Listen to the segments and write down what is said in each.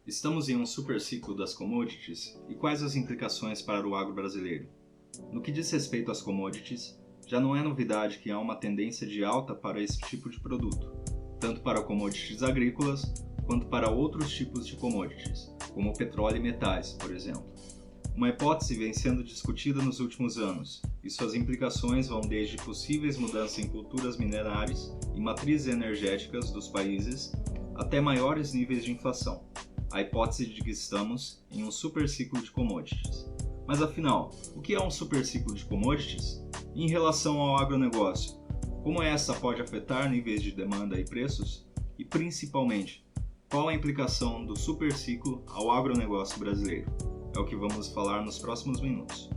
Estamos em um super ciclo das commodities e quais as implicações para o agro brasileiro? No que diz respeito às commodities, já não é novidade que há uma tendência de alta para esse tipo de produto, tanto para commodities agrícolas quanto para outros tipos de commodities, como o petróleo e metais, por exemplo. Uma hipótese vem sendo discutida nos últimos anos, e suas implicações vão desde possíveis mudanças em culturas minerais e matrizes energéticas dos países até maiores níveis de inflação. A hipótese de que estamos em um super ciclo de commodities. Mas afinal, o que é um super ciclo de commodities? E em relação ao agronegócio, como essa pode afetar níveis de demanda e preços? E principalmente, qual a implicação do super ciclo ao agronegócio brasileiro? É o que vamos falar nos próximos minutos.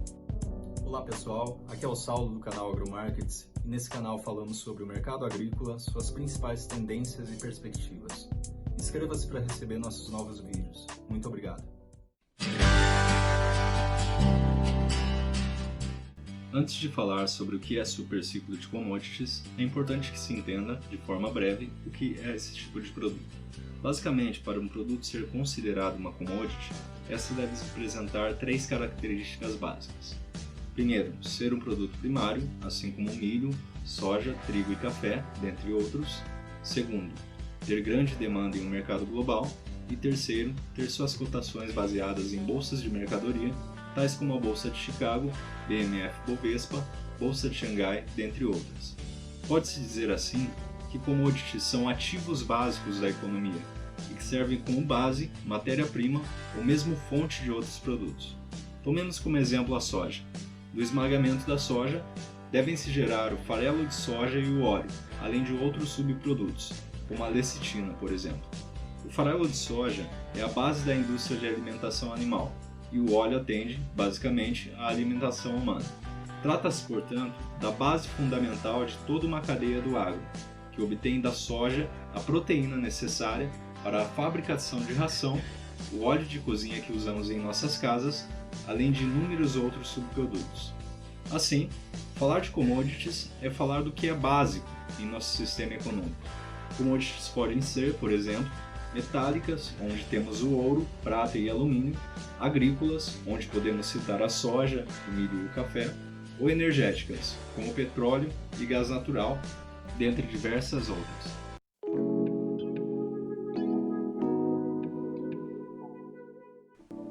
Olá pessoal, aqui é o Saulo do canal AgroMarkets e nesse canal falamos sobre o mercado agrícola, suas principais tendências e perspectivas. Inscreva-se para receber nossos novos vídeos. Muito obrigado. Antes de falar sobre o que é super ciclo de commodities, é importante que se entenda, de forma breve, o que é esse tipo de produto. Basicamente, para um produto ser considerado uma commodity, essa deve apresentar três características básicas. Primeiro, ser um produto primário, assim como milho, soja, trigo e café, dentre outros. Segundo, ter grande demanda em um mercado global. E terceiro, ter suas cotações baseadas em bolsas de mercadoria, tais como a Bolsa de Chicago, BMF-Bovespa, Bolsa de Xangai, dentre outras. Pode-se dizer assim que commodities são ativos básicos da economia e que servem como base, matéria-prima ou mesmo fonte de outros produtos. Tomemos como exemplo a soja. Do esmagamento da soja, devem se gerar o farelo de soja e o óleo, além de outros subprodutos, como a lecitina, por exemplo. O farelo de soja é a base da indústria de alimentação animal, e o óleo atende, basicamente, à alimentação humana. Trata-se, portanto, da base fundamental de toda uma cadeia do agro, que obtém da soja a proteína necessária para a fabricação de ração, o óleo de cozinha que usamos em nossas casas, além de inúmeros outros subprodutos. Assim, falar de commodities é falar do que é básico em nosso sistema econômico. Commodities podem ser, por exemplo, metálicas, onde temos o ouro, prata e alumínio, agrícolas, onde podemos citar a soja, o milho e o café, ou energéticas, como petróleo e gás natural, dentre diversas outras.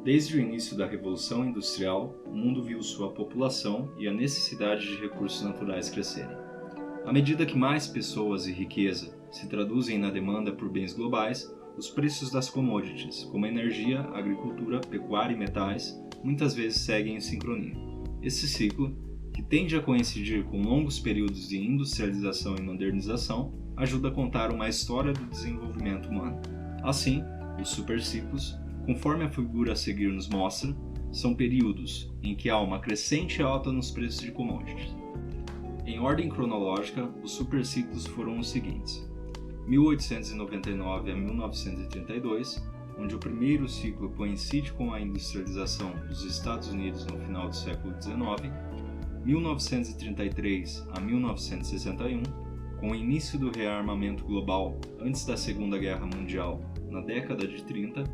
Desde o início da Revolução Industrial, o mundo viu sua população e a necessidade de recursos naturais crescerem. À medida que mais pessoas e riqueza se traduzem na demanda por bens globais, os preços das commodities, como energia, agricultura, pecuária e metais, muitas vezes seguem em sincronia. Esse ciclo, que tende a coincidir com longos períodos de industrialização e modernização, ajuda a contar uma história do desenvolvimento humano. Assim, os superciclos, conforme a figura a seguir nos mostra, são períodos em que há uma crescente alta nos preços de commodities. Em ordem cronológica, os superciclos foram os seguintes: 1899 a 1932, onde o primeiro ciclo coincide com a industrialização dos Estados Unidos no final do século XIX, 1933 a 1961, com o início do rearmamento global antes da Segunda Guerra Mundial na década de 30,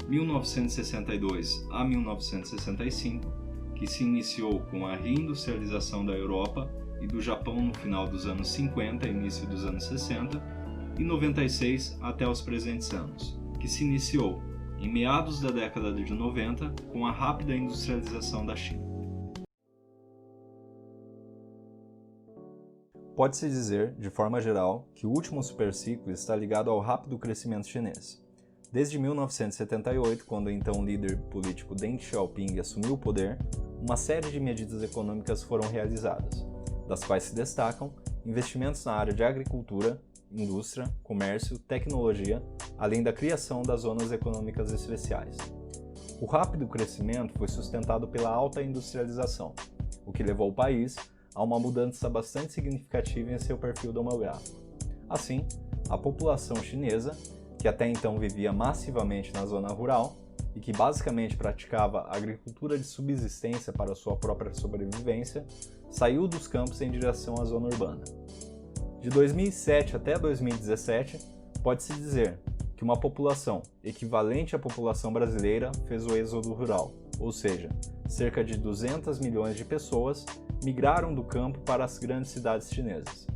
1962 a 1965, que se iniciou com a reindustrialização da Europa e do Japão no final dos anos 50 e início dos anos 60, e 96 até os presentes anos, que se iniciou em meados da década de 90 com a rápida industrialização da China. Pode-se dizer, de forma geral, que o último superciclo está ligado ao rápido crescimento chinês. Desde 1978, quando o então líder político Deng Xiaoping assumiu o poder, uma série de medidas econômicas foram realizadas, das quais se destacam investimentos na área de agricultura, indústria, comércio, tecnologia, além da criação das zonas econômicas especiais. O rápido crescimento foi sustentado pela alta industrialização, o que levou o país a uma mudança bastante significativa em seu perfil demográfico. Assim, a população chinesa, que até então vivia massivamente na zona rural e que basicamente praticava agricultura de subsistência para sua própria sobrevivência, saiu dos campos em direção à zona urbana. De 2007 até 2017, pode-se dizer que uma população equivalente à população brasileira fez o êxodo rural, ou seja, cerca de 200 milhões de pessoas migraram do campo para as grandes cidades chinesas.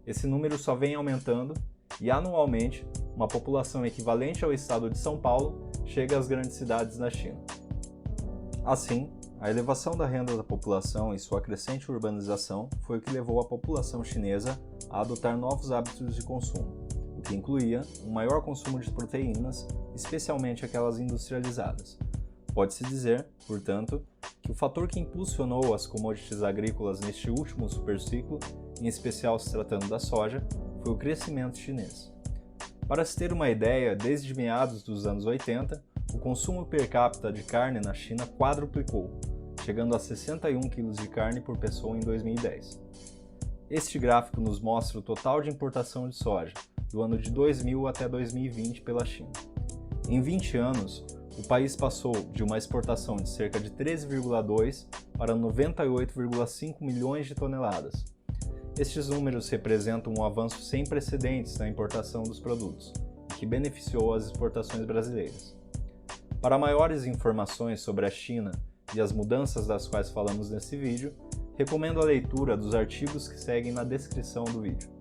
Esse número só vem aumentando e, anualmente, uma população equivalente ao estado de São Paulo chega às grandes cidades da China. Assim, a elevação da renda da população e sua crescente urbanização foi o que levou a população chinesa a adotar novos hábitos de consumo, o que incluía um maior consumo de proteínas, especialmente aquelas industrializadas. Pode-se dizer, portanto, que o fator que impulsionou as commodities agrícolas neste último superciclo, em especial se tratando da soja, foi o crescimento chinês. Para se ter uma ideia, desde meados dos anos 80, o consumo per capita de carne na China quadruplicou, chegando a 61 kg de carne por pessoa em 2010. Este gráfico nos mostra o total de importação de soja, do ano de 2000 até 2020 pela China. Em 20 anos, o país passou de uma exportação de cerca de 13,2 para 98,5 milhões de toneladas. Estes números representam um avanço sem precedentes na importação dos produtos, que beneficiou as exportações brasileiras. Para maiores informações sobre a China e as mudanças das quais falamos nesse vídeo, recomendo a leitura dos artigos que seguem na descrição do vídeo.